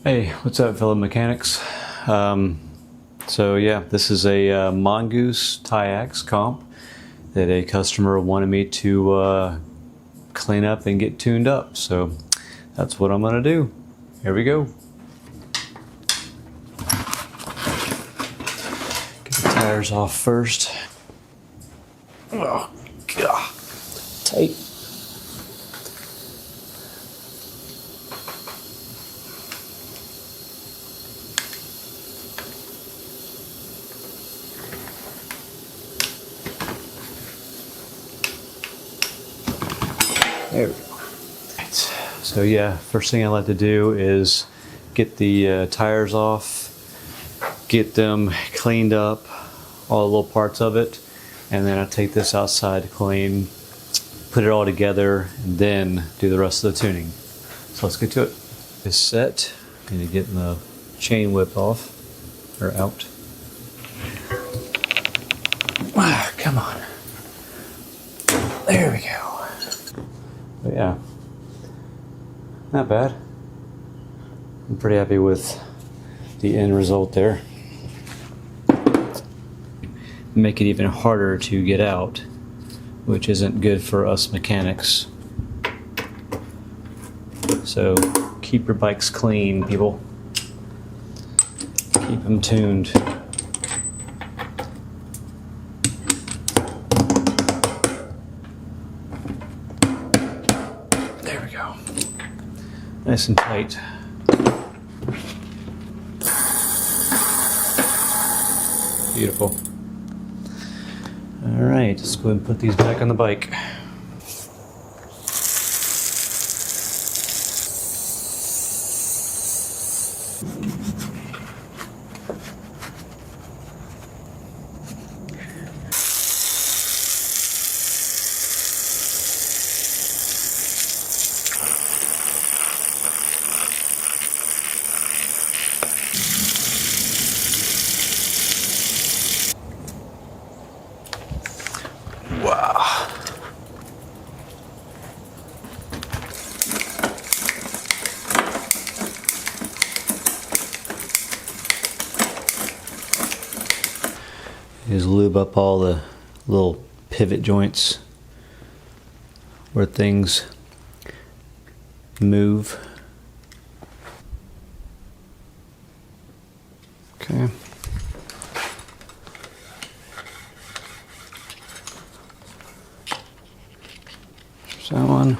Hey, what's up, fellow mechanics? So yeah, this is a Mongoose TYAX Comp that a customer wanted me to clean up and get tuned up. So that's what I'm gonna do. Here we go. Get the tires off first. Oh God, tight. There we go. Right. So yeah, first thing I like to do is get the tires off, get them cleaned up, all the little parts of it, and then I take this outside to clean, put it all together, and then do the rest of the tuning. So let's get to it. It's set. I need to get the chain whip off, or out. Ah, come on. There we go. But yeah, not bad. I'm pretty happy with the end result there. Make it even harder to get out, which isn't good for us mechanics. So keep your bikes clean, people. Keep them tuned. There we go. Nice and tight. Beautiful. All right, let's go ahead and put these back on the bike. Wow. Just lube up all the little pivot joints where things move. Okay. There's that one.